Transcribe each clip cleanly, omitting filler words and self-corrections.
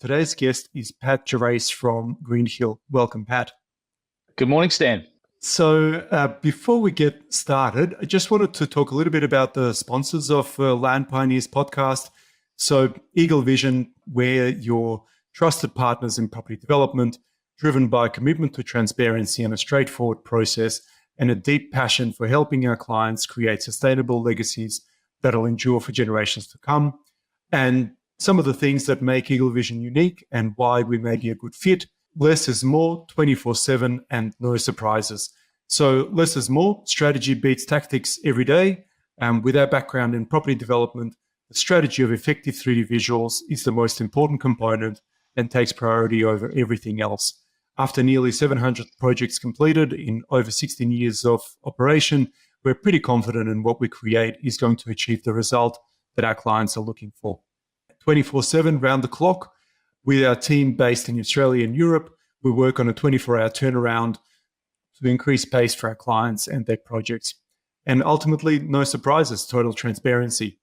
today's guest is Pat Gerace from Greenhill. Welcome, Pat. Good morning, Stan. So before we get started, I just wanted to talk a little bit about the sponsors of Land Pioneers podcast. So Eagle Vision, we're your trusted partners in property development, driven by a commitment to transparency and a straightforward process, and a deep passion for helping our clients create sustainable legacies that'll endure for generations to come. And some of the things that make Eagle Vision unique and why we may be a good fit: less is more, 24/7, and no surprises. So less is more, strategy beats tactics every day. With our background in property development, the strategy of effective 3D visuals is the most important component and takes priority over everything else. After nearly 700 projects completed in over 16 years of operation, we're pretty confident in what we create is going to achieve the result that our clients are looking for. 24/7, round the clock, with our team based in Australia and Europe, we work on a 24-hour turnaround to increase pace for our clients and their projects. And ultimately, no surprises, total transparency.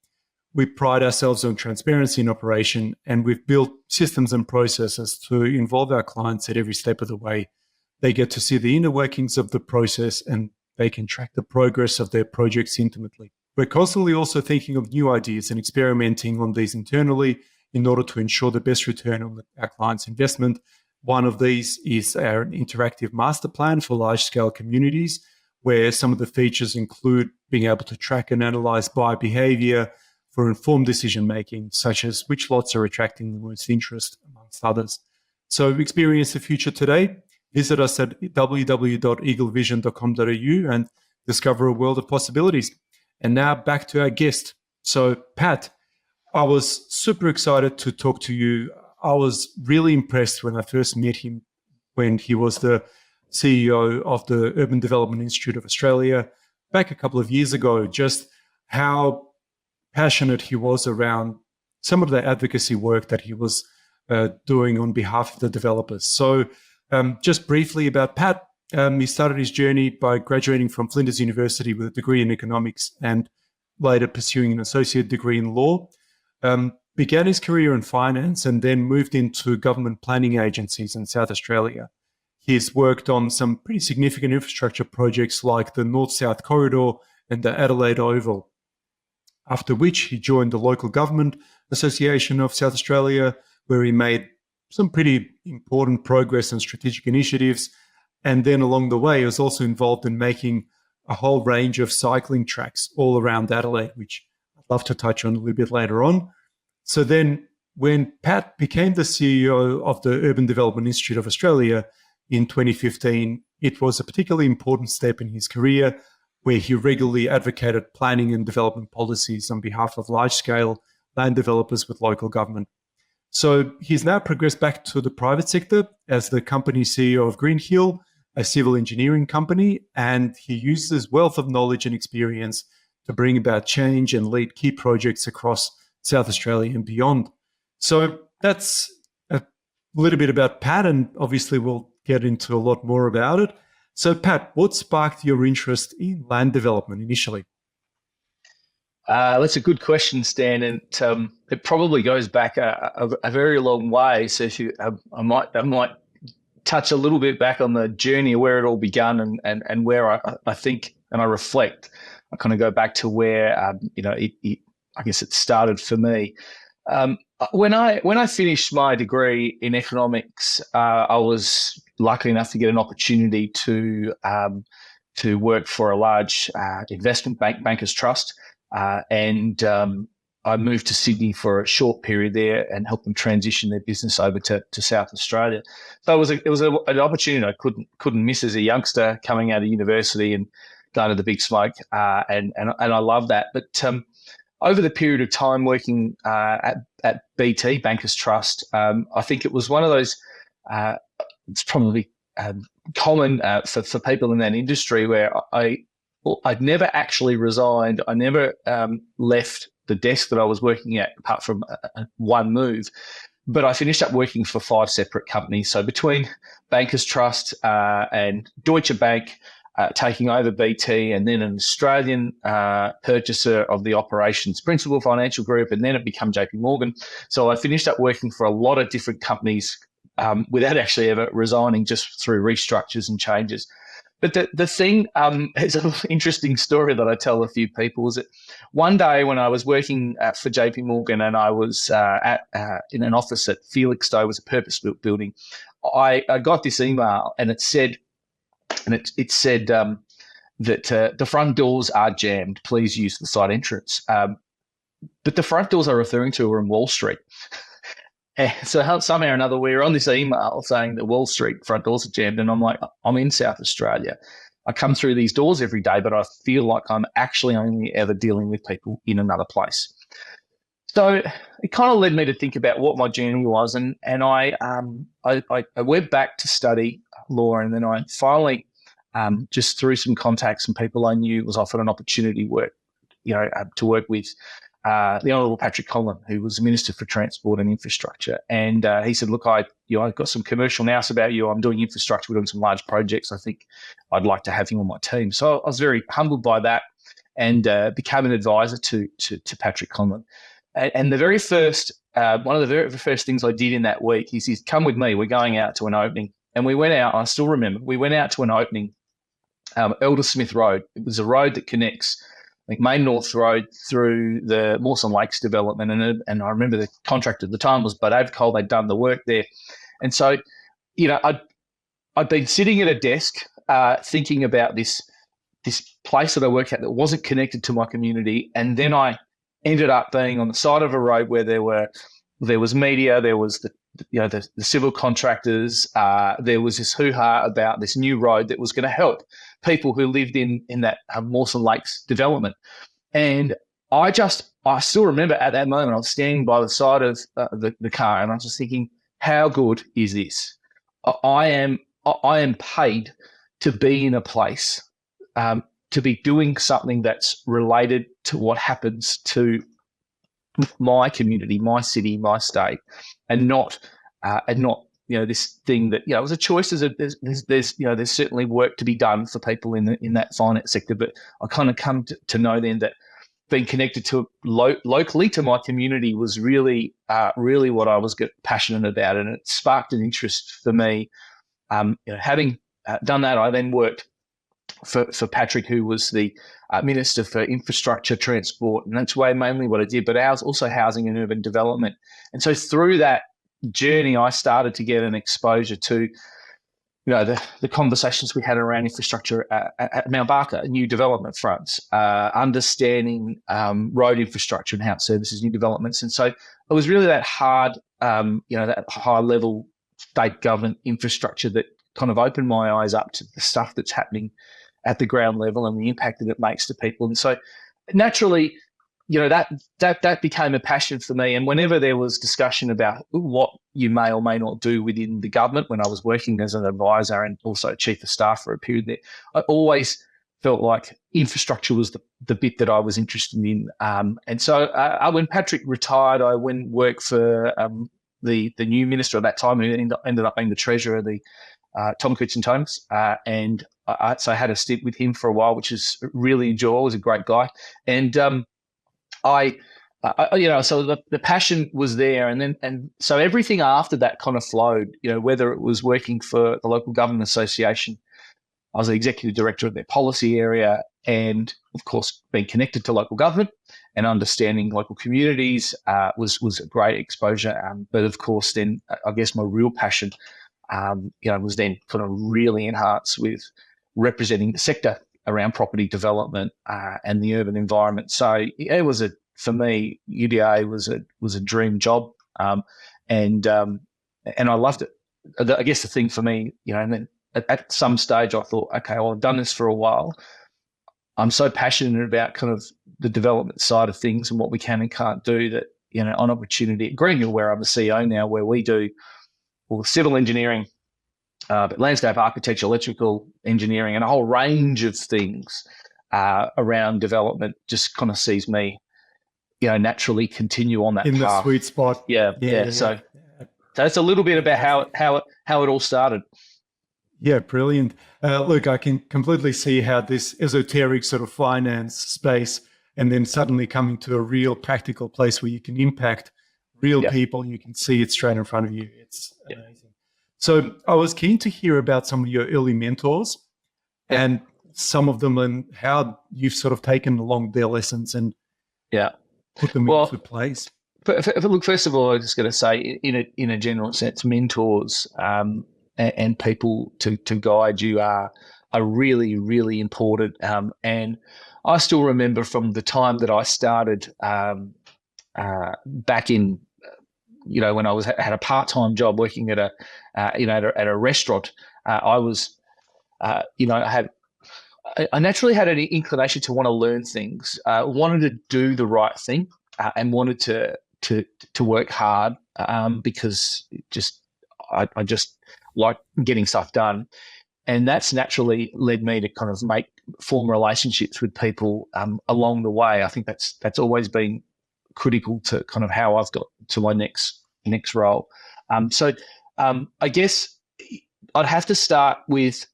We pride ourselves on transparency in operation, and we've built systems and processes to involve our clients at every step of the way. They get to see the inner workings of the process, and they can track the progress of their projects intimately. We're constantly also thinking of new ideas and experimenting on these internally in order to ensure the best return on our client's investment. One of these is our interactive master plan for large-scale communities, where some of the features include being able to track and analyze buyer behavior for informed decision-making, such as which lots are attracting the most interest, amongst others. So experience the future today. Visit us at www.eaglevision.com.au and discover a world of possibilities. And now back to our guest. So Pat, I was super excited to talk to you. I was really impressed when I first met him when he was the CEO of the Urban Development Institute of Australia back a couple of years ago, just how passionate he was around some of the advocacy work that he was doing on behalf of the developers. So just briefly about Pat, he started his journey by graduating from Flinders University with a degree in economics and later pursuing an associate degree in law. Began his career in finance and then moved into government planning agencies in South Australia. He's worked on some pretty significant infrastructure projects like the North-South Corridor and the Adelaide Oval, after which he joined the Local Government Association of South Australia, where he made some pretty important progress and strategic initiatives. And then along the way, he was also involved in making a whole range of cycling tracks all around Adelaide, which I'd love to touch on a little bit later on. So then when Pat became the CEO of the Urban Development Institute of Australia in 2015, it was a particularly important step in his career, where he regularly advocated planning and development policies on behalf of large-scale land developers with local government. So he's now progressed back to the private sector as the company CEO of Greenhill, a civil engineering company, and he uses his wealth of knowledge and experience to bring about change and lead key projects across South Australia and beyond. So that's a little bit about Pat, and obviously we'll get into a lot more about it. So Pat, what sparked your interest in land development initially? That's a good question, Stan, and it probably goes back a very long way. So if you, I might touch a little bit back on the journey of where it all began and where I think and I reflect. I kind of go back to where I guess it started for me. When I finished my degree in economics, I was lucky enough to get an opportunity to work for a large investment bankers trust, and I moved to Sydney for a short period there and helped them transition their business over to South Australia. So it was an opportunity I couldn't miss as a youngster coming out of university and going to the big smoke, and I love that. But over the period of time working at BT, Bankers Trust, I think it was one of those, it's probably common for people in that industry where I'd never actually resigned. I never left the desk that I was working at apart from one move. But I finished up working for 5 separate companies. So between Bankers Trust and Deutsche Bank, taking over BT, and then an Australian purchaser of the operations principal financial group, and then it became JP Morgan. So I finished up working for a lot of different companies without actually ever resigning, just through restructures and changes. But the thing, it's an interesting story that I tell a few people, is that one day when I was working for JP Morgan, and I was in an office at Felixstowe, was a purpose-built building, I got this email, and it said, that the front doors are jammed. Please use the side entrance. But the front doors I'm referring to are in Wall Street. And so somehow or another, we were on this email saying that Wall Street front doors are jammed. And I'm like, I'm in South Australia. I come through these doors every day, but I feel like I'm actually only ever dealing with people in another place. So it kind of led me to think about what my journey was. And I went back to study law, and then I finally, just through some contacts and people I knew, was offered an opportunity to work with the Honourable Patrick Conlon, who was the Minister for Transport and Infrastructure. And he said, look, I've got some commercial nous about you. I'm doing infrastructure. We're doing some large projects. I think I'd like to have you on my team. So I was very humbled by that, and became an advisor to Patrick Conlon. And the very first, one of the very first things I did in that week, he says, come with me. We're going out to an opening. And we went out, I still remember, we went out to an opening, Eldersmith Road. It was a road that connects, I think, Main North Road through the Mawson Lakes development. And I remember the contractor at the time was Bud Avcol. They'd done the work there. And so, I'd been sitting at a desk thinking about this place that I work at that wasn't connected to my community. And then I ended up being on the side of a road where there was media, there was the civil contractors, there was this hoo-ha about this new road that was going to help people who lived in that Mawson Lakes development. And I still remember at that moment, I was standing by the side of the car, and I was just thinking, how good is this? I am paid to be in a place, to be doing something that's related to what happens to my community, my city, my state, and not this thing that it was a choice. There's certainly work to be done for people in that finance sector, but I kind of come to know then that being connected to locally to my community was really what I was passionate about, and it sparked an interest for me. Having done that, I then worked for Patrick, who was the Minister for Infrastructure, Transport, and that's mainly what I did, but also housing and urban development. And so through that journey, I started to get an exposure to the conversations we had around infrastructure at Mount Barker, new development fronts, understanding road infrastructure and how it services new developments. And so it was really that hard, that high level state government infrastructure that kind of opened my eyes up to the stuff that's happening at the ground level and the impact that it makes to people. And so naturally, that became a passion for me. And whenever there was discussion about what you may or may not do within the government, when I was working as an advisor and also chief of staff for a period there, I always felt like infrastructure was the bit that I was interested in. And so when Patrick retired, I went and worked for the new minister at that time, who ended up being the treasurer, Tom Coots-and-Thomas, and so I had a stint with him for a while, which is really enjoyable. He was a great guy. And so the passion was there, and so everything after that kind of flowed. Whether it was working for the local government association, I was the executive director of their policy area, and of course, being connected to local government and understanding local communities was a great exposure. But of course, then I guess my real passion, was then kind of really enhanced with representing the sector around property development and the urban environment. So it was for me, UDA was a dream job, and I loved it. I guess the thing for me, and then at some stage I thought, okay, well, I've done this for a while. I'm so passionate about kind of the development side of things and what we can and can't do that, on opportunity at Greenhill, where I'm the CEO now, where we do civil engineering, but landscape architecture, electrical engineering, and a whole range of things around development, just kind of sees me, naturally continue on that in path. The sweet spot. Yeah. So that's a little bit about how it all started. Yeah, brilliant. Look, I can completely see how this esoteric sort of finance space and then suddenly coming to a real practical place where you can impact real Yeah, people, you can see it straight in front of you. It's yeah, amazing. So I was keen to hear about some of your early mentors yeah, and some of them and how you've sort of taken along their lessons and yeah. put them into Well, place. look, first of all, I'm just going to say, in a general sense, mentors and people to guide you are really, really important. And I still remember from the time that I started back in, when I had a part-time job working at at a restaurant. I was, I had. I naturally had an inclination to want to learn things, wanted to do the right thing, and wanted to work hard because I just like getting stuff done, and that's naturally led me to kind of form relationships with people along the way. I think that's always been critical to kind of how I've got to my next role. So I guess I'd have to start with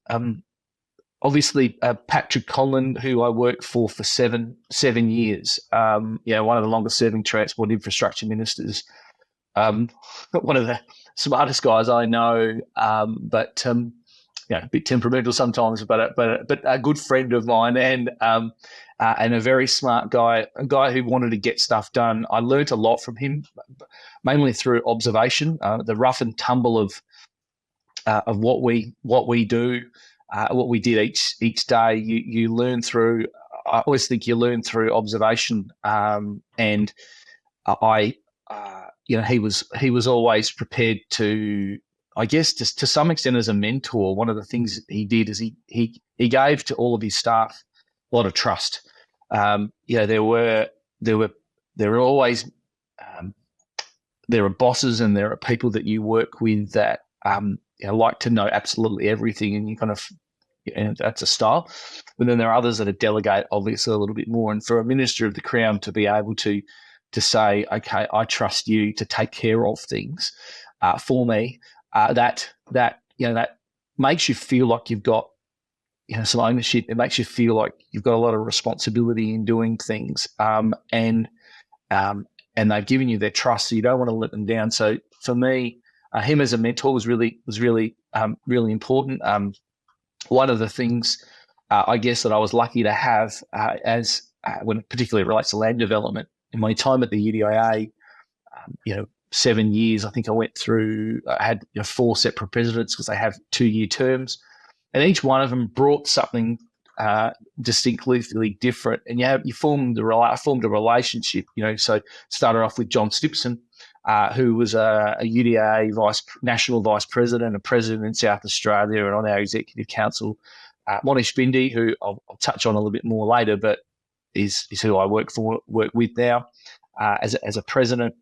obviously Patrick Collin, who I worked for 7 years. One of the longest serving transport infrastructure ministers. One of the smartest guys I know, but a bit temperamental sometimes, but a good friend of mine, and a very smart guy, a guy who wanted to get stuff done. I learnt a lot from him, mainly through observation, the rough and tumble of what we do, what we did each day. You learn through. I always think you learn through observation, and I. He was always prepared to, I guess, to some extent as a mentor. One of the things he did is he gave to all of his staff a lot of trust. There were always there are bosses and there are people that you work with that like to know absolutely everything, and you kind of, and that's a style. But then there are others that are delegate obviously a little bit more. And for a minister of the Crown to be able to say, okay, I trust you to take care of things for me, that makes you feel like you've got some ownership. It makes you feel like you've got a lot of responsibility in doing things, and they've given you their trust, so you don't want to let them down. So for me, him as a mentor was really important. One of the things I guess that I was lucky to have as when it particularly relates to land development. In my time at the UDIA, 7 years, I think I went through, I had 4 separate presidents because they have 2-year terms, and each one of them brought something distinctly different, and you formed a relationship. So started off with John Stipson, who was a UDA national vice president, a president in South Australia, and on our executive council. Monish Bindi, who I'll touch on a little bit more later, but is who I work with now as a president.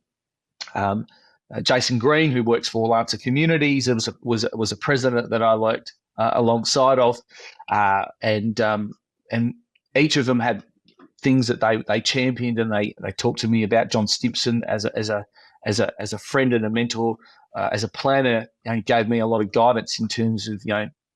Jason Green, who works for Lancer Communities, was a president that I worked alongside of, and each of them had things that they championed, and they talked to me about. John Stimpson as a friend and a mentor, as a planner, he gave me a lot of guidance in terms of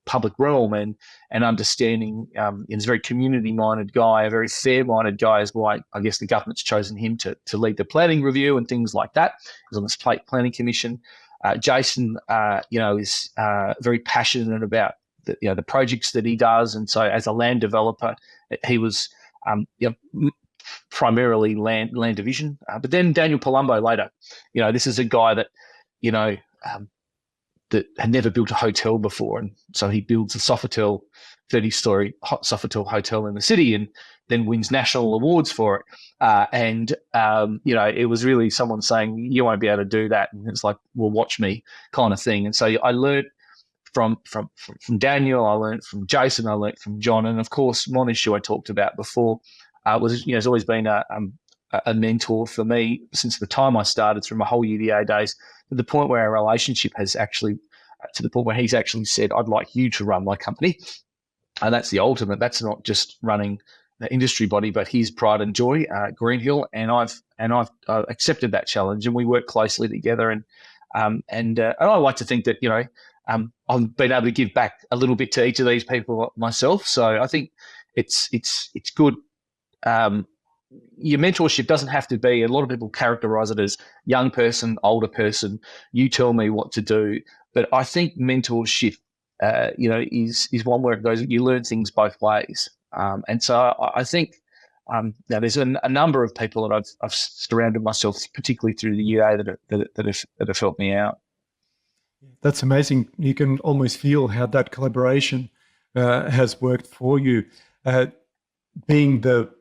public realm and understanding. He's a very community-minded guy, a very fair-minded guy, is why I guess the government's chosen him to lead the planning review and things like that. He's on the planning commission. Jason, is very passionate about the projects that he does, and so as a land developer, he was primarily land division. But then Daniel Palumbo later, this is a guy that that had never built a hotel before, and so he builds a Sofitel 30-story Sofitel hotel in the city, and then wins national awards for it. It was really someone saying, "You won't be able to do that," and it's like, "Well, watch me," kind of thing. And so I learned from Daniel, I learned from Jason, I learned from John, and of course Monish, who I talked about before, has always been a mentor for me since the time I started through my whole UDA days, to the point where our relationship has actually, to the point where he's actually said, "I'd like you to run my company." And that's the ultimate. That's not just running the industry body, but his pride and joy, Greenhill. And I've accepted that challenge, and we work closely together. And I like to think that I've been able to give back a little bit to each of these people myself. So I think it's good. Your mentorship doesn't have to be, a lot of people characterize it as young person, older person, you tell me what to do. But I think mentorship, is one where it goes, you learn things both ways. And so I think now there's a number of people that I've surrounded myself, particularly through the UA, that have helped me out. That's amazing. You can almost feel how that collaboration has worked for you. Being the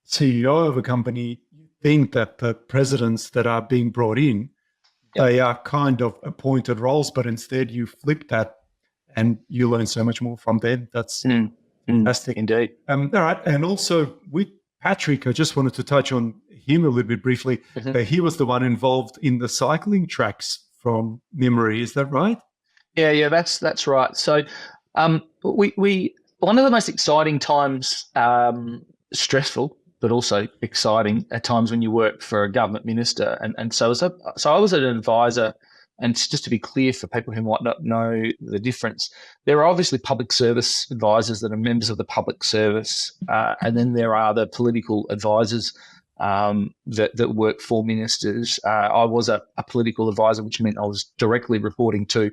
CEO of a company, you think that the presidents that are being brought in, they are kind of appointed roles, but instead you flip that and you learn so much more from them. That's fantastic. Indeed. All right. And also with Patrick, I just wanted to touch on him a little bit briefly. He was the one involved in the cycling tracks from memory. Is that right? Yeah, that's right. So we one of the most exciting times, stressful, but also exciting at times when you work for a government minister. And so I was an advisor, and just to be clear for people who might not know the difference, there are obviously public service advisors that are members of the public service, and then there are the political advisors that work for ministers. I was a political advisor, which meant I was directly reporting to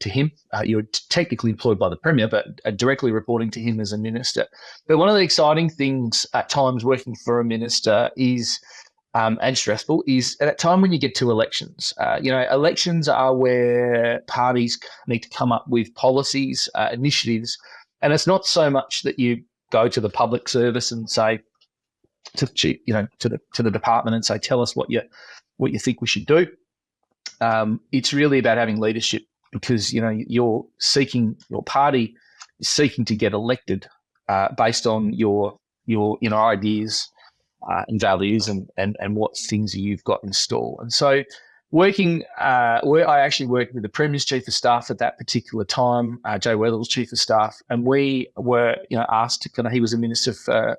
him. You're technically employed by the Premier, but directly reporting to him as a minister. But one of the exciting things at times working for a minister is, and stressful, is at that time when you get to elections. Elections are where parties need to come up with policies, initiatives, and it's not so much that you go to the public service and say to the department and say, tell us what you think we should do. It's really about having leadership, because your party is seeking to get elected based on your ideas and values and what things you've got in store. And so I actually worked with the Premier's Chief of Staff at that particular time, Jay Weatherall's Chief of Staff, and we were asked to he was a minister for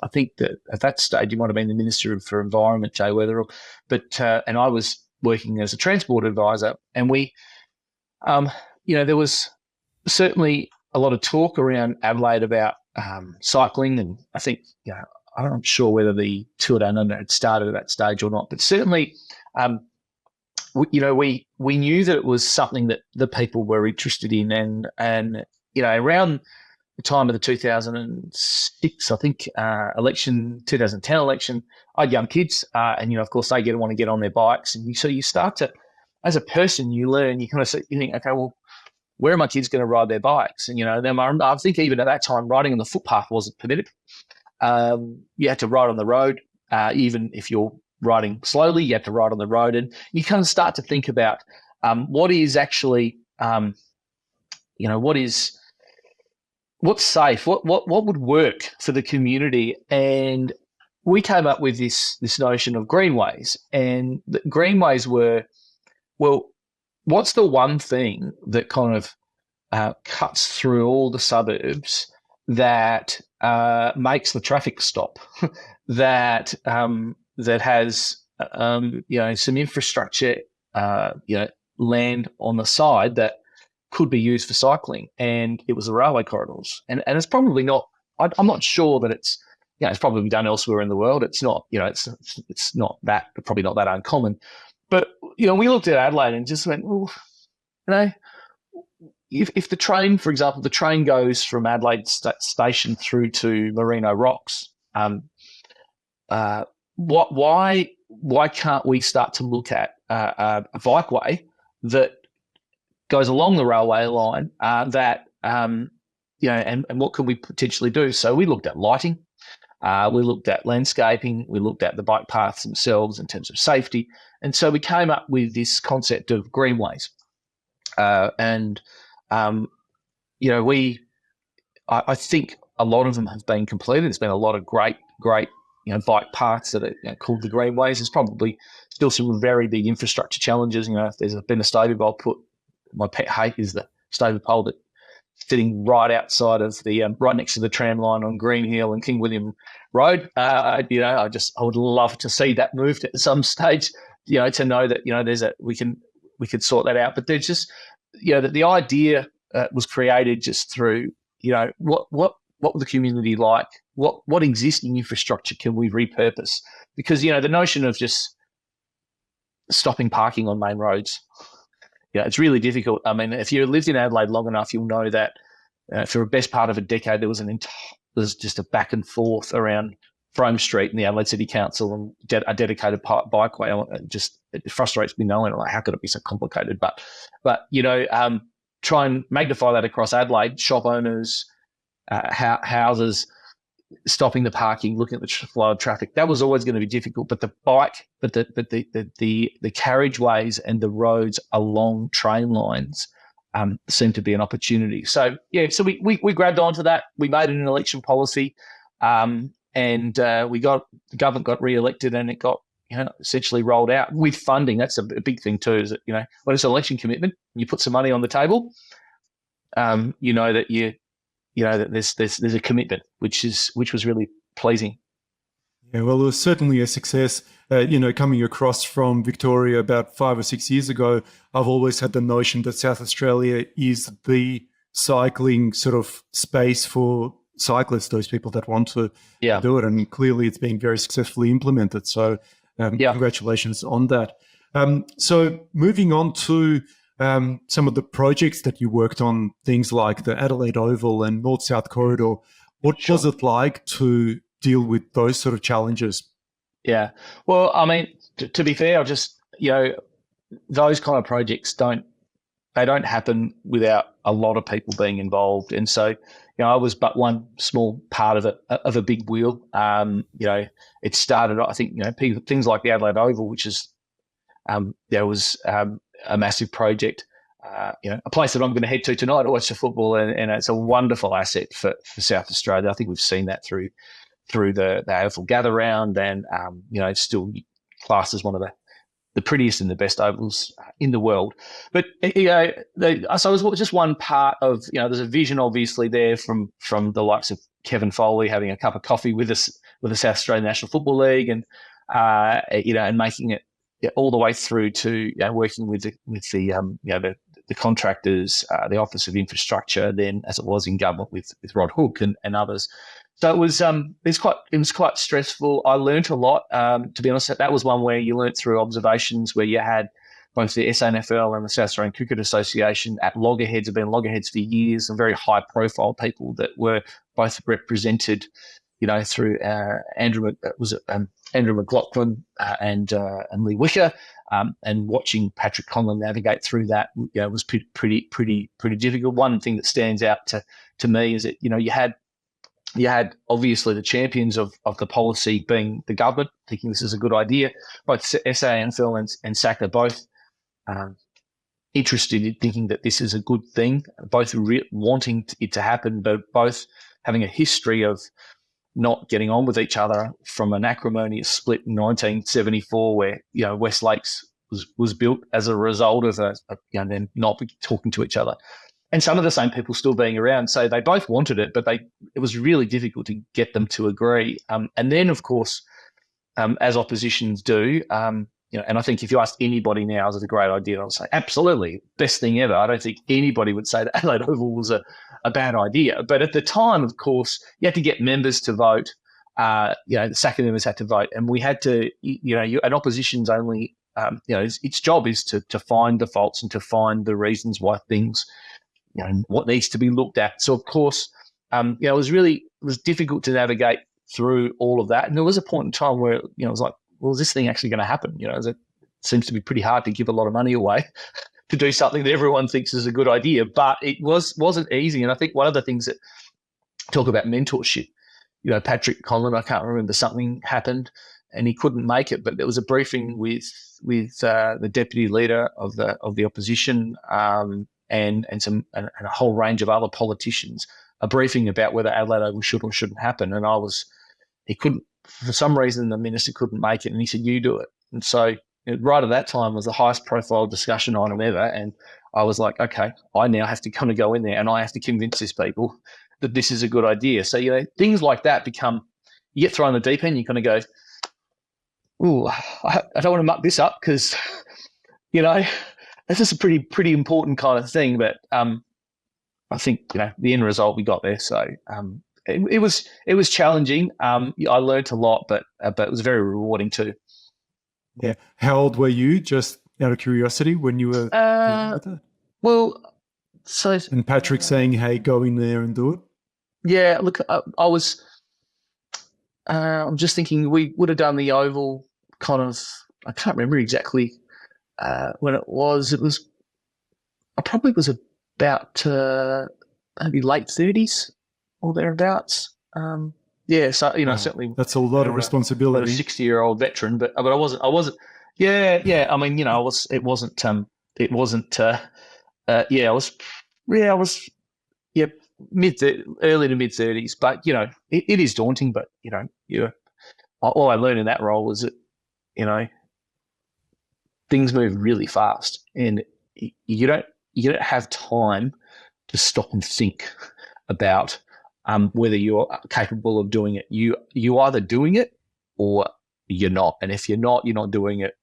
I think that at that stage he might have been the Minister for Environment, Jay Weatherall, but and I was working as a transport advisor, and we there was certainly a lot of talk around Adelaide about cycling, and I think I'm not sure whether the Tour Down Under had started at that stage or not, but certainly we knew that it was something that the people were interested in, and around the time of the 2006, I think, 2010 election, I had young kids, and of course they want to get on their bikes, and so you start to, as a person, you learn, you think, okay, well, where are my kids going to ride their bikes? And I think even at that time, riding on the footpath wasn't permitted. You had to ride on the road, even if you're riding slowly, you have to ride on the road, and you kind of start to think about what is actually, what's safe, what would work for the community. And we came up with this notion of Greenways, and the Greenways were, well, what's the one thing that kind of cuts through all the suburbs that makes the traffic stop, that has some infrastructure, land on the side that could be used for cycling, and it was the railway corridors. And it's probably not. I'm not sure that it's it's probably done elsewhere in the world. It's not it's not that, probably not that uncommon. But we looked at Adelaide and just went, well, if the train, for example, the train goes from Adelaide station through to Merino Rocks, why can't we start to look at a bikeway that goes along the railway line, and what can we potentially do? So we looked at lighting, we looked at landscaping, we looked at the bike paths themselves in terms of safety, and so we came up with this concept of Greenways. I think a lot of them have been completed. There's been a lot of great bike paths that are called the Greenways. There's probably still some very big infrastructure challenges. If there's been a stable pole put, my pet hate is the stable pole that's sitting right outside of the right next to the tram line on Green Hill and King William Road. I would love to see that moved at some stage. To know that we could sort that out. But there's just, the idea was created just through, what would the community like? What existing infrastructure can we repurpose? Because, the notion of just stopping parking on main roads, it's really difficult. I mean, if you lived in Adelaide long enough, you'll know that for the best part of a decade, there was just a back and forth around Frome Street and the Adelaide City Council and a dedicated bikeway. It frustrates me knowing, like, how could it be so complicated? But try and magnify that across Adelaide. Shop owners, houses, stopping the parking, looking at the flow of traffic. That was always going to be difficult. But the carriageways and the roads along train lines seemed to be an opportunity. So we grabbed onto that. We made it an election policy, and the government got re-elected, and it got essentially rolled out with funding. That's a big thing too. Is that when it's an election commitment, you put some money on the table, that there's a commitment, which was really pleasing. Yeah, well, it was certainly a success. Coming across from Victoria about 5 or 6 years ago, I've always had the notion that South Australia is the cycling sort of space for cyclists, those people that want to do it. And clearly it's been very successfully implemented. So congratulations on that. So moving on to some of the projects that you worked on, things like the Adelaide Oval and North-South Corridor. What was it like to deal with those sort of challenges? Yeah. Well, I mean, to be fair, those kind of projects don't happen without a lot of people being involved. And so, I was but one small part of a big wheel. It started, I think, things like the Adelaide Oval, which is, there was a massive project, a place that I'm going to head to tonight to watch the football, and it's a wonderful asset for South Australia. I think we've seen that through the AFL Gather Round, and it's still classed as one of the prettiest and the best ovals in the world. But so it was just one part of, there's a vision obviously there from the likes of Kevin Foley having a cup of coffee with us with the South Australian National Football League, and and making it all the way through to working with the contractors, the Office of Infrastructure, then as it was in government with Rod Hook and others. So it was quite stressful. I learnt a lot. To be honest, that was one where you learnt through observations, where you had both the SANFL and the South Australian Cricket Association at loggerheads, have been loggerheads for years, and very high profile people that were both represented, through Andrew McLaughlin and Lee Wicker, and watching Patrick Conlon navigate through that, was pretty difficult. One thing that stands out to me is that you had obviously the champions of the policy being the government, thinking this is a good idea. Both SANFL and SAC are both interested in thinking that this is a good thing, both wanting it to happen, but both having a history of not getting on with each other from an acrimonious split in 1974, where West Lakes was built as a result of them not talking to each other. And some of the same people still being around. So they both wanted it, but it was really difficult to get them to agree. And then, of course, as oppositions do, and I think if you ask anybody now, is it a great idea? I'll say, absolutely, best thing ever. I don't think anybody would say that Adelaide Oval was a bad idea. But at the time, of course, you had to get members to vote. The SACA members had to vote. And we had to, and opposition's only, its job is to find the faults and to find the reasons why things, what needs to be looked at. So, of course, it was difficult to navigate through all of that. And there was a point in time where, it was like, well, is this thing actually going to happen? It seems to be pretty hard to give a lot of money away to do something that everyone thinks is a good idea. But it wasn't easy. And I think one of the things that talk about mentorship, Patrick Conlon, I can't remember, something happened and he couldn't make it, but there was a briefing with the deputy leader of the opposition, and a whole range of other politicians, a briefing about whether Adelaide Oval should or shouldn't happen. And he couldn't, for some reason, the minister couldn't make it, and he said, "You do it." And so right at that time was the highest profile discussion item ever. And I was like, okay, I now have to kind of go in there and I have to convince these people that this is a good idea. So, things like that you get thrown in the deep end, you kind of go, ooh, I don't want to muck this up because, it's just a pretty important kind of thing. But I think the end result we got there. So it was challenging. I learned a lot, but it was very rewarding too. Yeah. How old were you, just out of curiosity, when you were with it? Well, so And Patrick saying, "Hey, go in there and do it." yeah, look, I was. I'm just thinking we would have done the Oval kind of. I can't remember exactly when it was. I probably was about maybe late 30s or thereabouts. Yeah, so certainly that's a lot of responsibility. A 60-year-old veteran, but I wasn't. Yeah. I mean, I was. It wasn't. It wasn't. Yeah, I was. Yeah, early to mid 30s. But it is daunting. But all I learned in that role was that things move really fast, and you don't have time to stop and think about whether you're capable of doing it. You either doing it or you're not, and if you're not doing it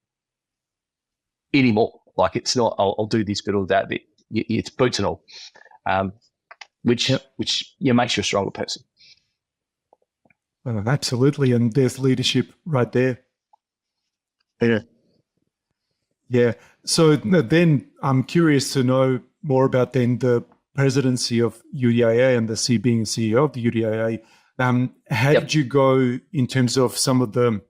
anymore. Like it's not. I'll do this bit or that bit. It's boots and all, which makes you a stronger person. Absolutely, and there's leadership right there. Yeah. Yeah. So then I'm curious to know more about then the presidency of UDIA and being CEO of the UDIA. How did you go in terms of some of the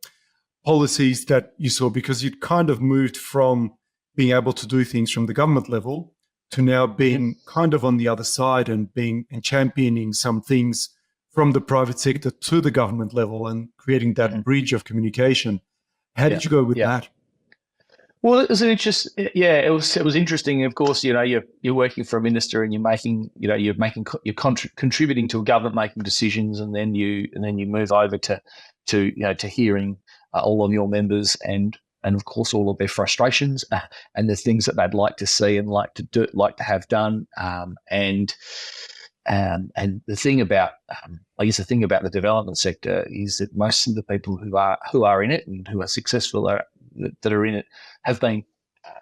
policies that you saw? Because you'd kind of moved from being able to do things from the government level to now being kind of on the other side and championing some things from the private sector to the government level and creating that bridge of communication. How did you go with that? Well, it was an interest. Yeah, it was interesting. Of course, you're working for a minister and you're contributing to a government making decisions, and then you move over to hearing all of your members and of course all of their frustrations and the things that they'd like to see and like to have done. And the thing about the development sector is that most of the people who are in it and who are successful that are in it have been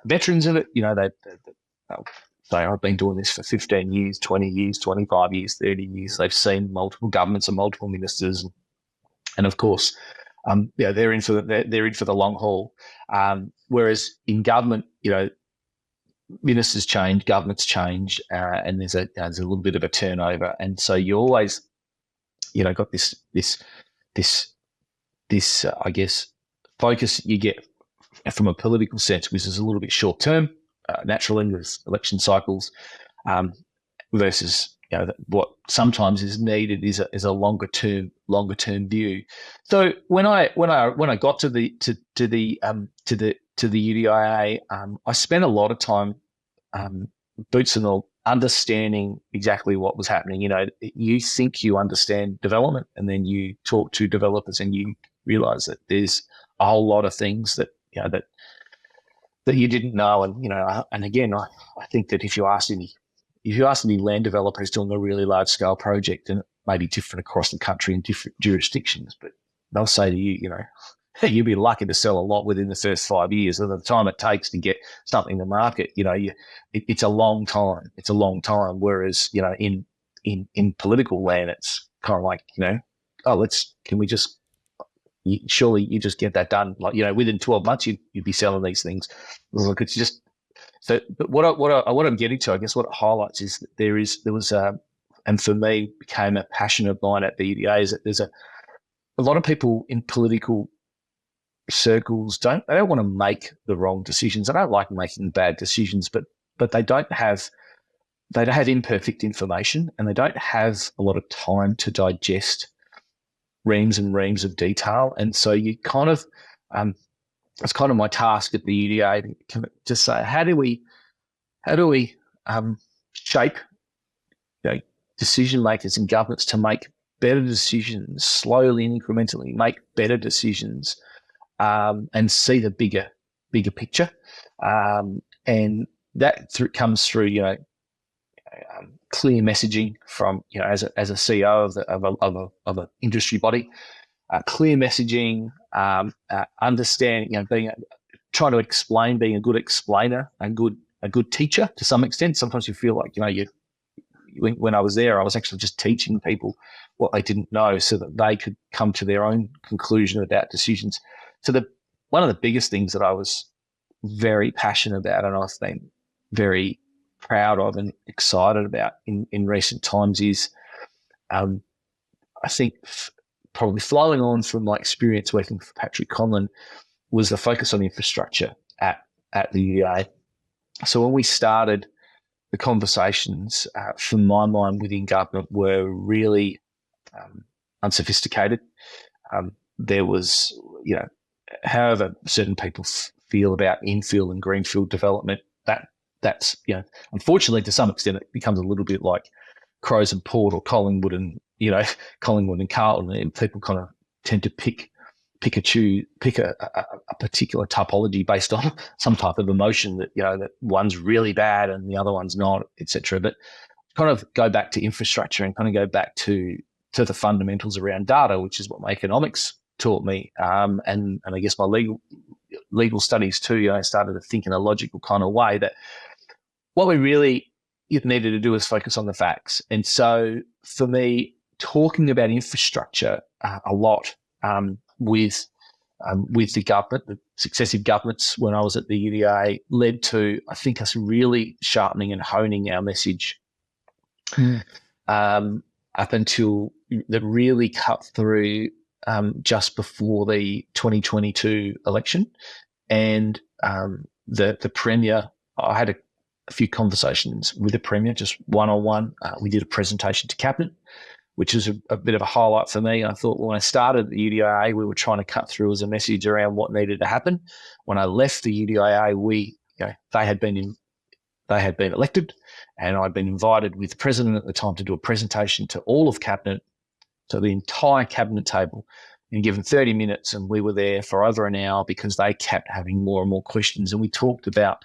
veterans of it. They'll say, I've been doing this for 15 years, 20 years, 25 years, 30 years. They've seen multiple governments and multiple ministers, and of course, they're in for the long haul. Whereas in government, ministers change, governments change, and there's a little bit of a turnover, and so you always, got this I guess focus you get from a political sense, which is a little bit short term, naturally with election cycles, versus what sometimes is needed is a longer term view. So when I got to the UDIA, I spent a lot of time boots and all, understanding exactly what was happening. You think you understand development, and then you talk to developers, and you realise that there's a whole lot of things that that you didn't know. And again, I think that if you ask any land developer who's doing a really large scale project, and it may be different across the country in different jurisdictions, but they'll say to you, hey, you'll be lucky to sell a lot within the first 5 years. And the time it takes to get something to market, it's a long time. It's a long time. Whereas, in political land, it's kind of like, surely you just get that done. Like, within 12 months, you'd be selling these things. Look, it's just so. But what I'm getting to, I guess, what it highlights is that there was, and for me, became a passion of mine at the EDA, is that there's a lot of people in political circles don't want to make the wrong decisions. They don't like making bad decisions, but they don't have imperfect information, and they don't have a lot of time to digest reams and reams of detail. And so you kind of, it's kind of my task at the UDA to say, how do we shape decision makers and governments to make better decisions, slowly and incrementally make better decisions, and see the bigger picture, and that comes through clear messaging from as a CEO of an industry body, clear messaging, understanding, trying to explain, being a good explainer, a good a good teacher to some extent. Sometimes you feel like, when I was there, I was actually just teaching people what they didn't know so that they could come to their own conclusion about decisions. So one of the biggest things that I was very passionate about, and I've been very proud of and excited about in recent times, is I think probably flowing on from my experience working for Patrick Conlon was the focus on infrastructure at the UDA. So when we started, the conversations, from my mind, within government were really unsophisticated. There was, however certain people feel about infill and greenfield development, that's unfortunately, to some extent, it becomes a little bit like Crows and Port or Collingwood and Carlton, and people kind of tend to pick a particular typology based on some type of emotion that one's really bad and the other one's not, etc. But kind of go back to infrastructure and kind of go back to the fundamentals around data, which is what my economics taught me, and I guess my legal studies too. I started to think in a logical kind of way that what we really needed to do was focus on the facts. And so for me, talking about infrastructure a lot with the government, the successive governments when I was at the UDA, led to, I think, us really sharpening and honing our message up until that really cut through just before the 2022 election. And the Premier, I had a few conversations with the Premier, just one-on-one. We did a presentation to Cabinet, which is a bit of a highlight for me. And I thought, when I started the UDIA, we were trying to cut through as a message around what needed to happen. When I left the UDIA, they had been elected, and I'd been invited with the President at the time to do a presentation to all of Cabinet, to the entire Cabinet table, and given 30 minutes, and we were there for over an hour because they kept having more and more questions. And we talked about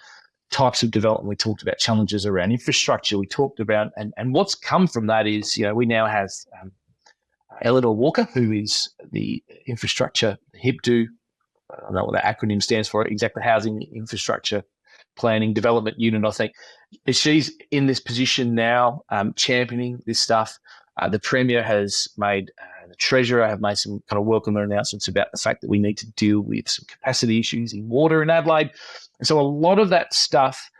types of development. We talked about challenges around infrastructure. We talked about, and what's come from that is, we now have Eleanor Walker, who is the infrastructure HIBDO, I don't know what that acronym stands for, exactly, Housing Infrastructure Planning Development Unit, I think. She's in this position now, championing this stuff. The Premier has made, the Treasurer have made some kind of welcome announcements about the fact that we need to deal with some capacity issues in water in Adelaide. And so a lot of that stuff,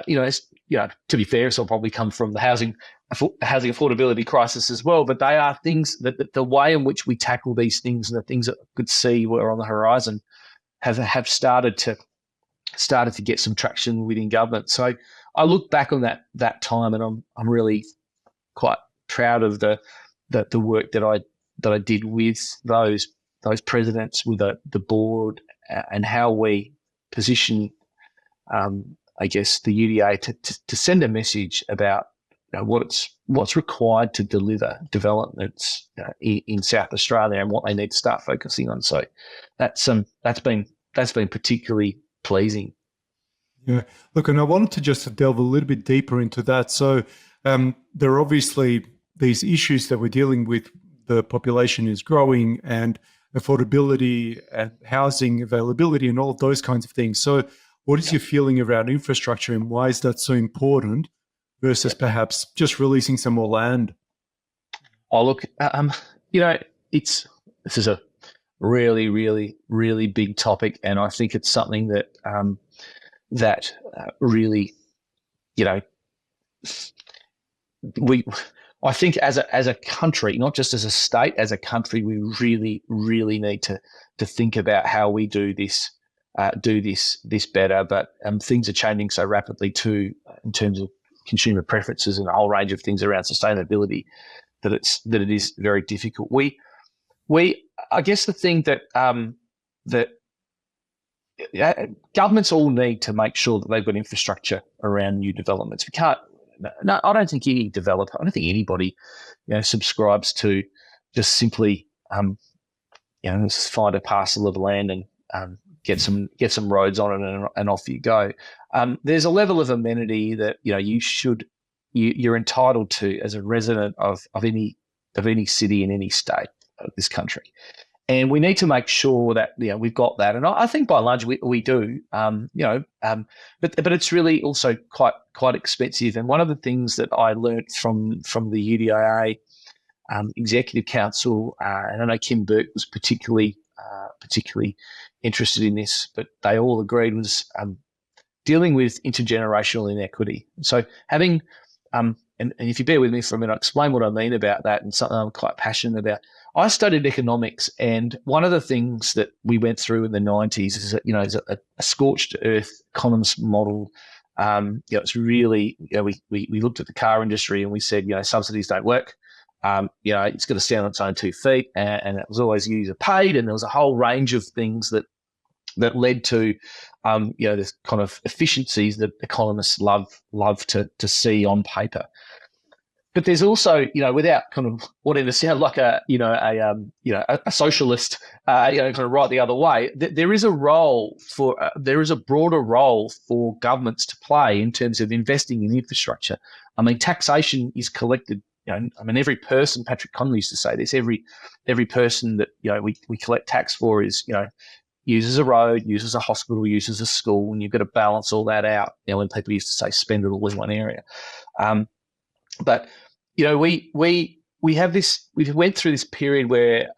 to be fair, it's all probably come from the housing affordability crisis as well. But they are things that the way in which we tackle these things and the things that I could see were on the horizon have started to get some traction within government. So I look back on that time, and I'm really quite proud of the work that I did with those presidents, with the board, and how we position, I guess, the UDA to send a message about what's required to deliver developments in South Australia and what they need to start focusing on. So that's been particularly pleasing. Yeah, look, and I wanted to just delve a little bit deeper into that. So there are obviously these issues that we're dealing with. The population is growing, and affordability and housing availability and all of those kinds of things. So what is your feeling around infrastructure, and why is that so important versus perhaps just releasing some more land? Oh, look, this is a really, really, really big topic, and I think it's something that really, I think as a country, not just as a state, as a country, we really, really need to think about how we do this better. But things are changing so rapidly too, in terms of consumer preferences and a whole range of things around sustainability, that it is very difficult. I guess the thing that governments all need to make sure that they've got infrastructure around new developments. We can't. No, I don't think any developer, I don't think anybody, subscribes to just simply, find a parcel of land and get some roads on it and off you go. There's a level of amenity that you're entitled to as a resident of any city in any state of this country, And we need to make sure that we've got that, and I think by and large we do. But it's really also quite expensive. And one of the things that I learnt from the UDIA Executive Council, and I know Kim Burke was particularly interested in this, but they all agreed, was dealing with intergenerational inequity. So having and if you bear with me for a minute, I'll explain what I mean about that, and something I'm quite passionate about. I studied economics, and one of the things that we went through in the 90s is that, is a scorched earth economist model. It's really, we looked at the car industry and we said, subsidies don't work. It's got to stand on its own 2 feet, and it was always user paid, and there was a whole range of things that led to, this kind of efficiencies that economists love to see on paper. But there's also, without kind of wanting to sound like a socialist, kind of right the other way, there is a broader role for governments to play in terms of investing in infrastructure. I mean, taxation is collected. Every person, Patrick Conley used to say this, every person that, we collect tax for is, uses a road, uses a hospital, uses a school, and you've got to balance all that out. When people used to say spend it all in one area. But we have this. We went through this period where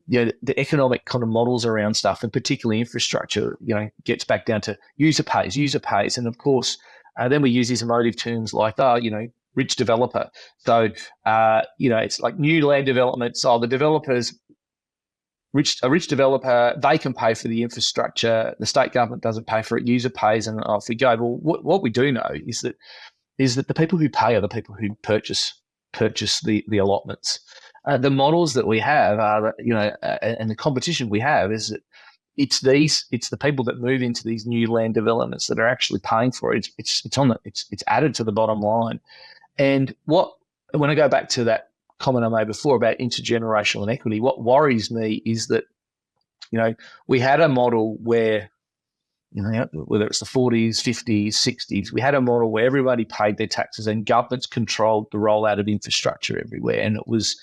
the economic kind of models around stuff, and particularly infrastructure, gets back down to user pays, and of course, then we use these emotive terms like rich developer. So it's like new land development. So the developers. A rich developer, they can pay for the infrastructure. The state government doesn't pay for it. User pays, and off we go. Well, what we do know is that the people who pay are the people who purchase the allotments. The models that we have are, and the competition we have is that it's the people that move into these new land developments that are actually paying for it. It's added to the bottom line. And when I go back to that comment I made before about intergenerational inequity, what worries me is that, we had a model where, whether it's the 40s, 50s, 60s, we had a model where everybody paid their taxes and governments controlled the rollout of infrastructure everywhere. And it was,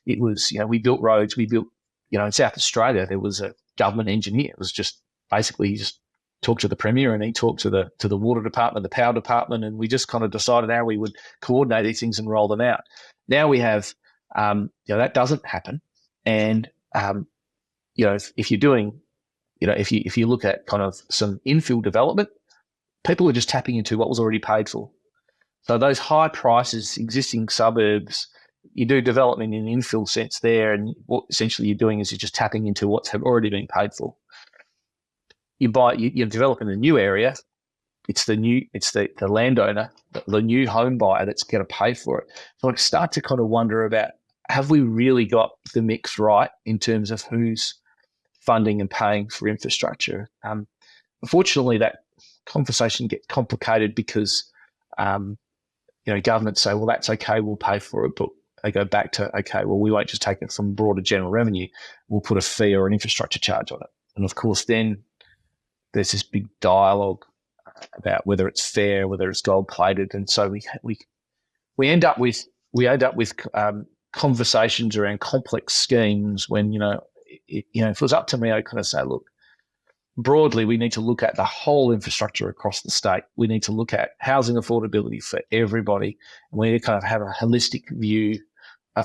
we built roads, in South Australia, there was a government engineer. It was just basically, he just talked to the Premier and he talked to the water department, the power department, and we just kind of decided how we would coordinate these things and roll them out. Now we have, that doesn't happen. And, if you're doing, if you look at kind of some infill development, people are just tapping into what was already paid for. So those high prices, existing suburbs, you do development in an infill sense there, and what essentially you're doing is you're just tapping into what's already been paid for. You develop in a new area, it's the landowner, the new home buyer that's going to pay for it. So I start to kind of wonder about, have we really got the mix right in terms of who's funding and paying for infrastructure? Unfortunately, that conversation gets complicated because, governments say, well, that's okay, we'll pay for it, but they go back to, okay, well, we won't just take it from broader general revenue, we'll put a fee or an infrastructure charge on it. And of course, then there's this big dialogue about whether it's fair, whether it's gold-plated, and so we end up with conversations around complex schemes when if it was up to me, I'd kind of say, look, broadly, we need to look at the whole infrastructure across the state. We need to look at housing affordability for everybody, and we need to kind of have a holistic view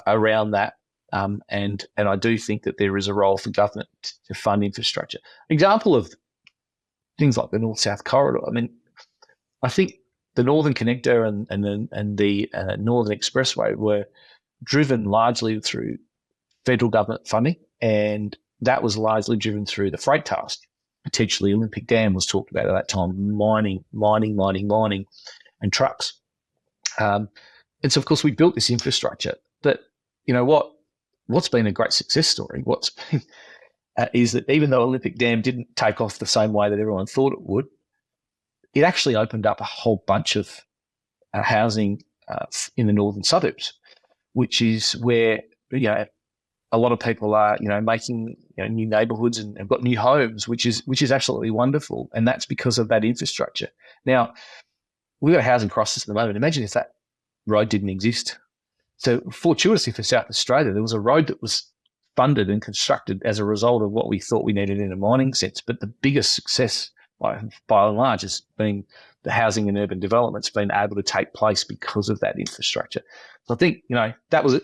around that. And I do think that there is a role for government to fund infrastructure. Example of things like the North-South Corridor. I mean, I think the Northern Connector and the Northern Expressway were driven largely through federal government funding, and that was largely driven through the freight task. Potentially Olympic Dam was talked about at that time, mining, and trucks. And so, of course, we built this infrastructure. But what's been a great success story, is that even though Olympic Dam didn't take off the same way that everyone thought it would, it actually opened up a whole bunch of housing in the northern suburbs, which is where a lot of people are making new neighbourhoods and have got new homes, which is absolutely wonderful, and that's because of that infrastructure. Now we've got a housing crisis at the moment. Imagine if that road didn't exist. So fortuitously for South Australia, there was a road that was funded and constructed as a result of what we thought we needed in a mining sense. But the biggest success by and large has been the housing and urban development's been able to take place because of that infrastructure. So I think, that was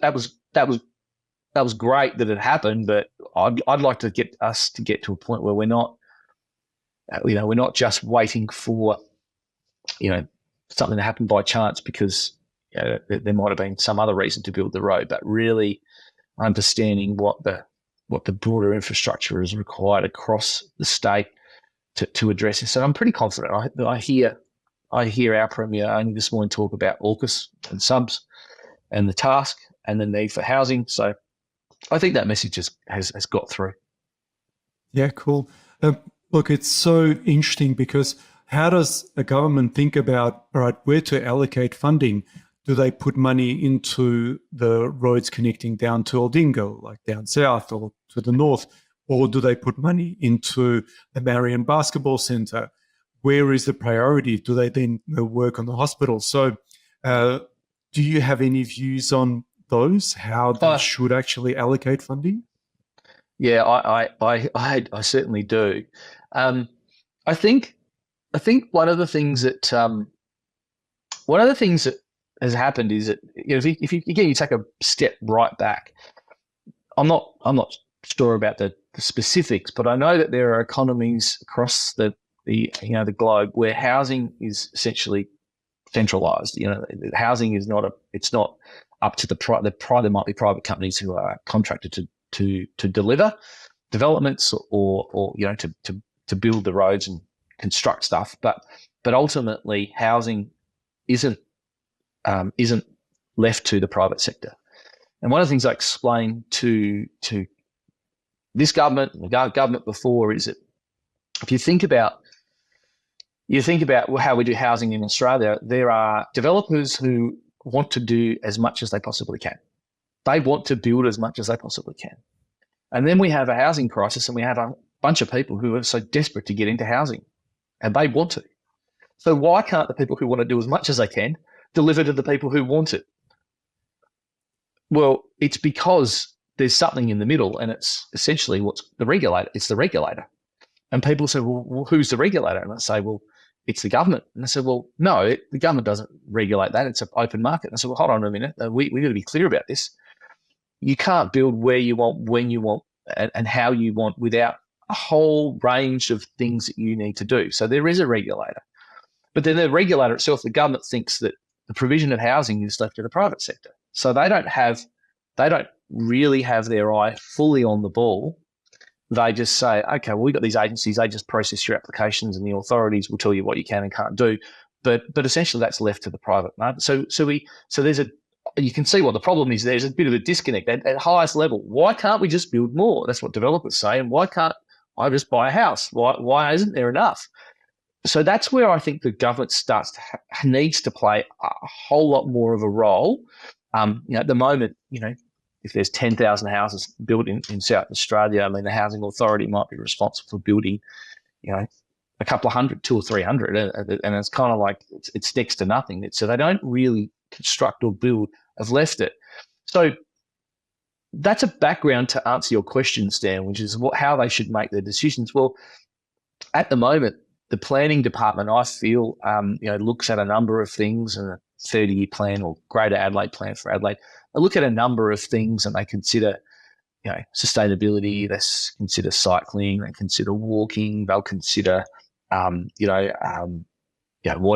great that it happened, but I'd like to get us to get to a point where we're not just waiting for, something to happen by chance because there might have been some other reason to build the road, but really understanding what the broader infrastructure is required across the state to address this. So I'm pretty confident. I hear our Premier only this morning talk about AUKUS and subs and the task and the need for housing. So I think that message has got through. Yeah, cool. Look, it's so interesting because how does a government think about, all right, where to allocate funding? Do they put money into the roads connecting down to Aldinga, like down south or to the north? Or do they put money into the Marion Basketball Centre? Where is the priority? Do they then work on the hospital? So do you have any views on those, how they should actually allocate funding? Yeah, I certainly do. I think one of the things that has happened is that if you take a step right back, I'm not sure about the specifics, but I know that there are economies across the globe where housing is essentially centralized. Housing is not up to there might be private companies who are contracted to deliver developments or to build the roads and construct stuff, but ultimately housing isn't left to the private sector. And one of the things I explained to this government and the government before is that if you think about how we do housing in Australia, there are developers who want to do as much as they possibly can. They want to build as much as they possibly can. And then we have a housing crisis and we have a bunch of people who are so desperate to get into housing and they want to. So why can't the people who want to do as much as they can deliver to the people who want it? Well, it's because there's something in the middle and it's essentially what's the regulator. It's the regulator. And people say, well, who's the regulator? And I say, well, it's the government. And I said, well, no, the government doesn't regulate that. It's an open market. And I said, well, hold on a minute. We got to be clear about this. You can't build where you want, when you want, and how you want without a whole range of things that you need to do. So there is a regulator. But then the regulator itself, the government, thinks that the provision of housing is left to the private sector. So they don't really have their eye fully on the ball. They just say, okay, well, we've got these agencies, they just process your applications and the authorities will tell you what you can and can't do. But essentially that's left to the private market. So you can see what the problem is. There's a bit of a disconnect at highest level. Why can't we just build more? That's what developers say. And why can't I just buy a house? Why isn't there enough? So that's where I think the government needs to play a whole lot more of a role. At the moment, if there's 10,000 houses built in South Australia, I mean, the Housing Authority might be responsible for building, a couple of hundred, 200 or 300, and it's kind of like it's next to nothing. So they don't really construct or build, have left it. So that's a background to answer your question, Stan, which is how they should make their decisions. Well, at the moment, the planning department, I feel, looks at a number of things, and a 30-year plan or Greater Adelaide plan for Adelaide. They look at a number of things and they consider, sustainability. They consider cycling. They consider walking. They'll consider, what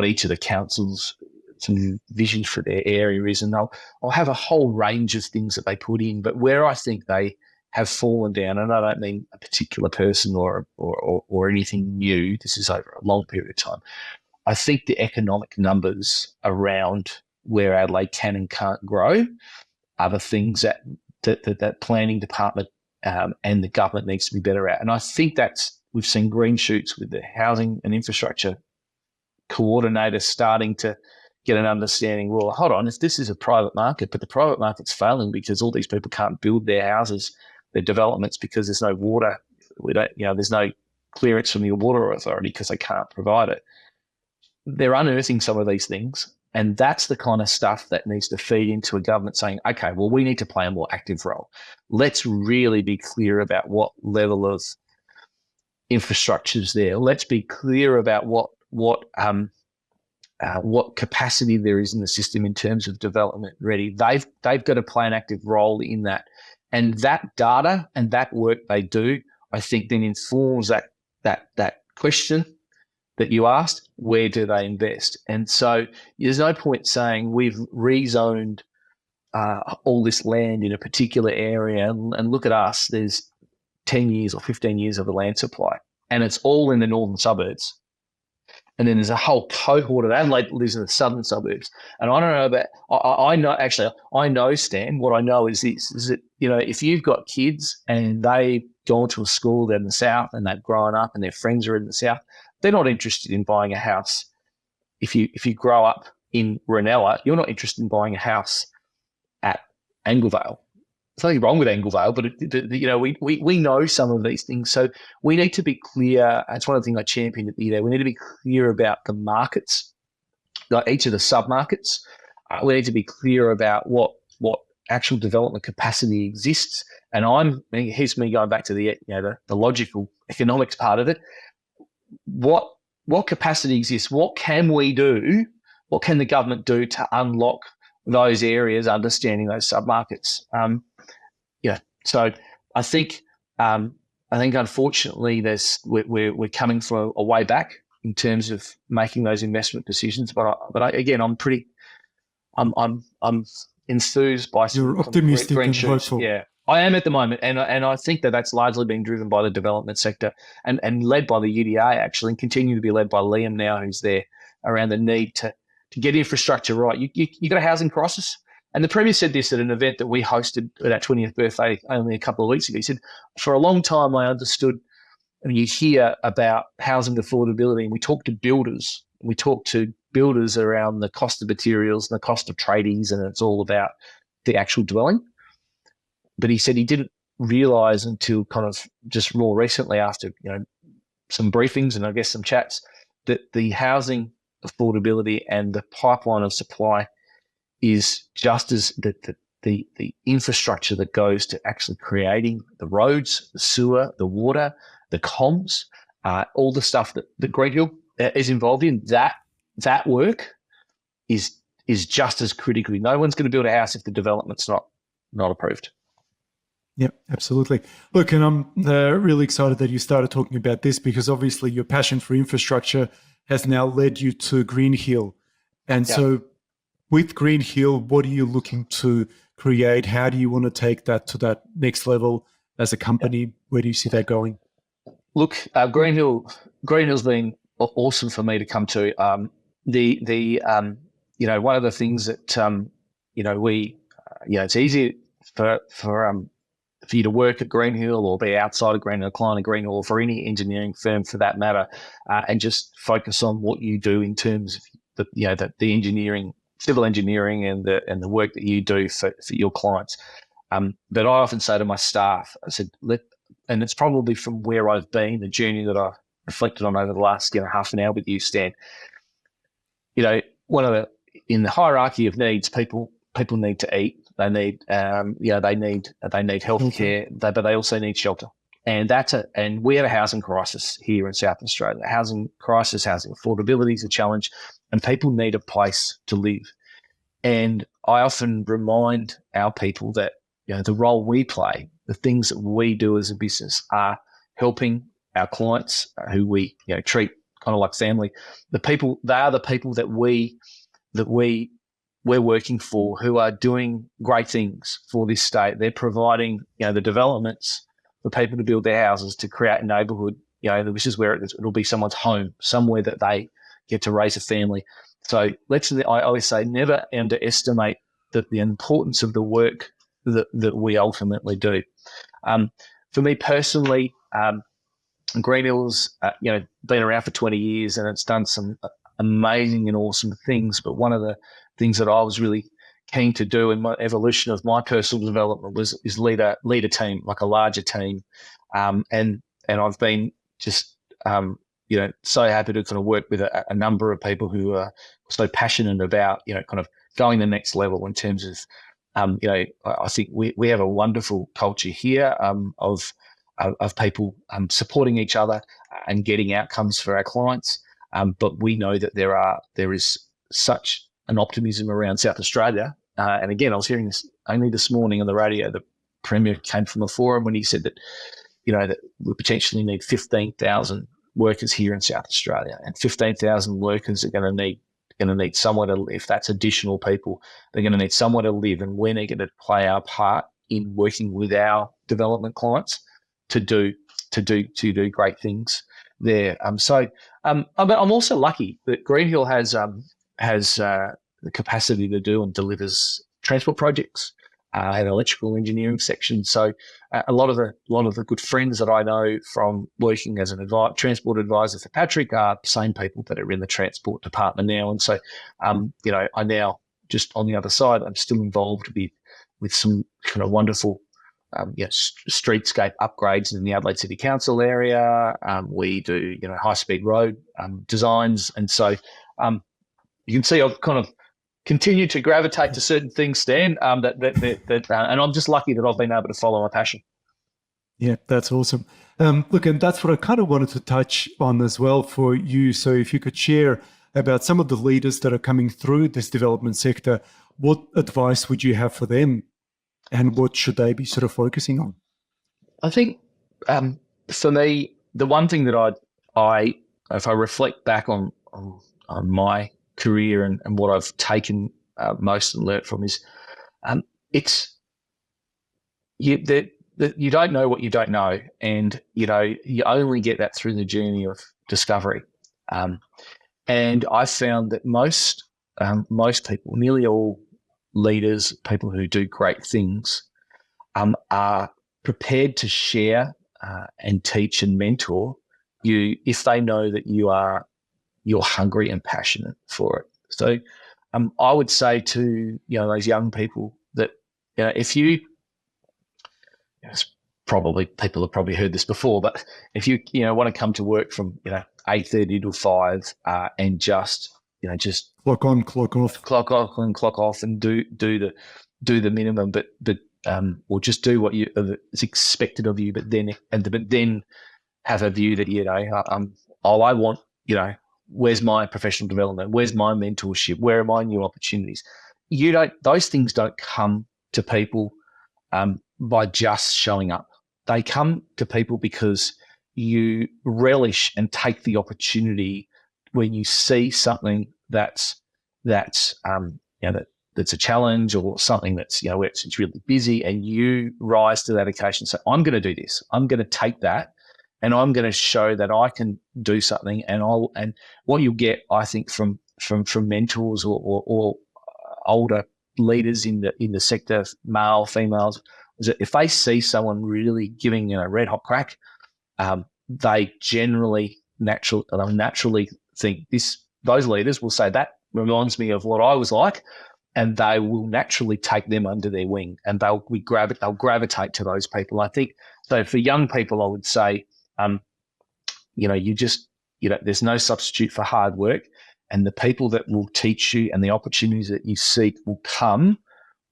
each of the councils' some vision for their area is, and they'll have a whole range of things that they put in. But where I think they have fallen down, and I don't mean a particular person or anything new, this is over a long period of time, I think the economic numbers around where Adelaide can and can't grow are the things that planning department and the government needs to be better at. And I think we've seen green shoots with the housing and infrastructure coordinators starting to get an understanding, well, hold on, if this is a private market, but the private market's failing because all these people can't build their houses, their developments, because there's no water. There's no clearance from the water authority because they can't provide it. They're unearthing some of these things And that's the kind of stuff that needs to feed into a government saying, okay, well, we need to play a more active role. Let's really be clear about what level of infrastructure is there. Let's be clear about what capacity there is in the system in terms of development ready. They've got to play an active role in that. And that data and that work they do, I think then informs that question that you asked, where do they invest? And so there's no point saying we've rezoned all this land in a particular area and look at us, there's 10 years or 15 years of a land supply, and it's all in the northern suburbs. And then there's a whole cohort of Adelaide that lives in the southern suburbs. And I don't know about, I know, Stan, what I know is this, is that, if you've got kids and they've gone to a school down in the south and they've grown up and their friends are in the south, they're not interested in buying a house. If you grow up in Ranella, you're not interested in buying a house at Anglevale. There's nothing wrong with Anglevale, but we know some of these things. So we need to be clear. That's one of the things I championed at the We need to be clear about the markets, like each of the sub-markets. We need to be clear about what actual development capacity exists. And here's me going back to the logical economics part of it. What capacity exists? What can we do? What can the government do to unlock those areas, understanding those sub-markets? So I think unfortunately we're coming from a way back in terms of making those investment decisions. But I'm enthused by some You're optimistic green and shoots. hopeful. Yeah, I am at the moment, and I think that's largely been driven by the development sector and led by the UDA actually, and continue to be led by Liam now, who's there, around the need to get infrastructure right. You got a housing crisis. And the Premier said this at an event that we hosted at our 20th birthday only a couple of weeks ago. He said, for a long time I understood, and you hear about housing affordability, and we talk to builders. We talk to builders around the cost of materials and the cost of tradies, and it's all about the actual dwelling. But he said he didn't realise until kind of just more recently, after some briefings and I guess some chats, that the housing affordability and the pipeline of supply is just as the infrastructure that goes to actually creating the roads, the sewer, the water, the comms, all the stuff that Greenhill is involved in. That work is just as critically. No one's going to build a house if the development's not approved. Yeah, absolutely. Look, and I'm really excited that you started talking about this, because obviously your passion for infrastructure has now led you to Greenhill. And so with Greenhill, what are you looking to create? How do you want to take that to that next level as a company? Where do you see that going? Look, Greenhill's been awesome for me to come to. One of the things that it's easy for you to work at Greenhill or be outside of Greenhill, a client of Greenhill, or for any engineering firm for that matter, and just focus on what you do in terms of the engineering, civil engineering, and the work that you do for your clients. But I often say to my staff, I said, and it's probably from where I've been, the journey that I've reflected on over the last half an hour with you, Stan. In the hierarchy of needs, people need to eat. They need healthcare, but they also need shelter. And we have a housing crisis here in South Australia. Housing crisis, housing affordability is a challenge, and people need a place to live. And I often remind our people that the role we play, the things that we do as a business, are helping our clients, who we treat kind of like family. They are the people that we're working for, who are doing great things for this state. They're providing the developments for people to build their houses, to create a neighbourhood, which is where it'll be someone's home, somewhere that they get to raise a family. So I always say, never underestimate the importance of the work that we ultimately do. For me personally, Greenhill's been around for 20 years, and it's done some amazing and awesome things. But one of the things that I was really keen to do in my evolution of my personal development is lead a team, like a larger team. And I've been just so happy to kind of work with a number of people who are so passionate about, kind of going the next level in terms of, I think we have a wonderful culture here of people supporting each other and getting outcomes for our clients. But we know that there is such an optimism around South Australia. And again, I was hearing this only this morning on the radio. The Premier came from a forum when he said that, that we potentially need 15,000 workers here in South Australia, and 15,000 workers are going to need somewhere to live. If that's additional people, they're going to need somewhere to live, and we're going to play our part in working with our development clients to do great things there. I'm also lucky that Greenhill has the capacity to do and delivers transport projects and electrical engineering section. So a lot of the good friends that I know from working as an transport advisor for Patrick are the same people that are in the transport department now. And so, I now just on the other side, I'm still involved with some kind of wonderful streetscape upgrades in the Adelaide City Council area. We do high-speed road designs, and so you can see I've kind of continued to gravitate to certain things, Stan. And I'm just lucky that I've been able to follow my passion. Yeah, that's awesome. Look, and that's what I kind of wanted to touch on as well for you. So if you could share about some of the leaders that are coming through this development sector, what advice would you have for them, and what should they be sort of focusing on? I think for me, the one thing that I if I reflect back on my career and what I've taken most and learnt from is it's you don't know what you don't know, and you only get that through the journey of discovery. And I found that most people, nearly all leaders, people who do great things, are prepared to share and teach and mentor you if they know that you're hungry and passionate for it. So I would say to those young people that if you probably people have probably heard this before, but if you want to come to work from 8:30 to 5 and just clock on, clock off, clock off, and do the minimum, but or just do what is expected of you, but then have a view that I want where's my professional development, where's my mentorship, where are my new opportunities? Those things don't come to people by just showing up. They come to people because you relish and take the opportunity when you see something that's a challenge, or something that's where it's really busy, and you rise to that occasion. So I'm going to do this. I'm going to take that, and I'm going to show that I can do something. And what you'll get, I think, from mentors or older leaders in the sector, male, females, is that if they see someone really giving red hot crack, they naturally think those leaders will say, that reminds me of what I was like, and they will naturally take them under their wing, and they'll gravitate to those people. I think so. For young people, I would say, there's no substitute for hard work, and the people that will teach you and the opportunities that you seek will come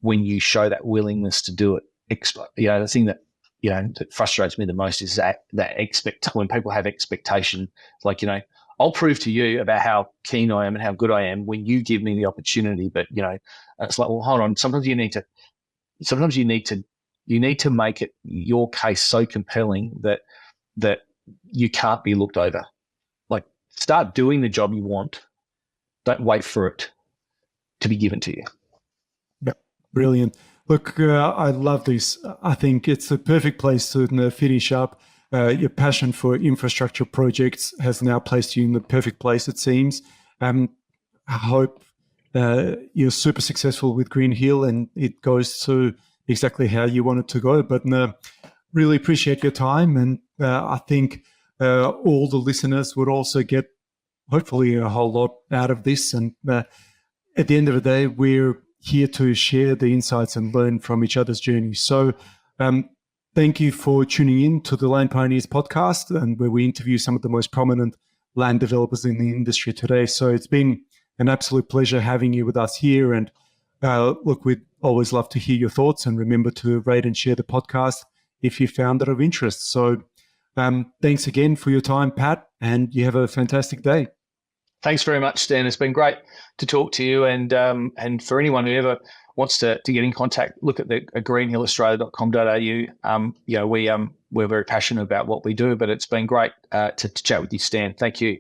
when you show that willingness to do it. The thing that that frustrates me the most is that when people have expectation, like I'll prove to you about how keen I am and how good I am when you give me the opportunity. But it's like, well, hold on. Sometimes you need to make it your case so compelling that you can't be looked over. Like, start doing the job you want. Don't wait for it to be given to you. Yeah, brilliant. Look, I love this. I think it's a perfect place to finish up. Your passion for infrastructure projects has now placed you in the perfect place, it seems. I hope you're super successful with Greenhill and it goes to exactly how you want it to go. But really appreciate your time. And I think all the listeners would also get, hopefully, a whole lot out of this. And at the end of the day, we're here to share the insights and learn from each other's journeys. So thank you for tuning in to the Land Pioneers podcast, and where we interview some of the most prominent land developers in the industry today. So it's been an absolute pleasure having you with us here. And look, we'd always love to hear your thoughts, and remember to rate and share the podcast if you found it of interest. So thanks again for your time, Pat, and you have a fantastic day. Thanks very much, Stan. It's been great to talk to you. And for anyone who ever wants to get in contact, look at the greenhillaustralia.com.au. We're very passionate about what we do, but it's been great to chat with you, Stan. Thank you.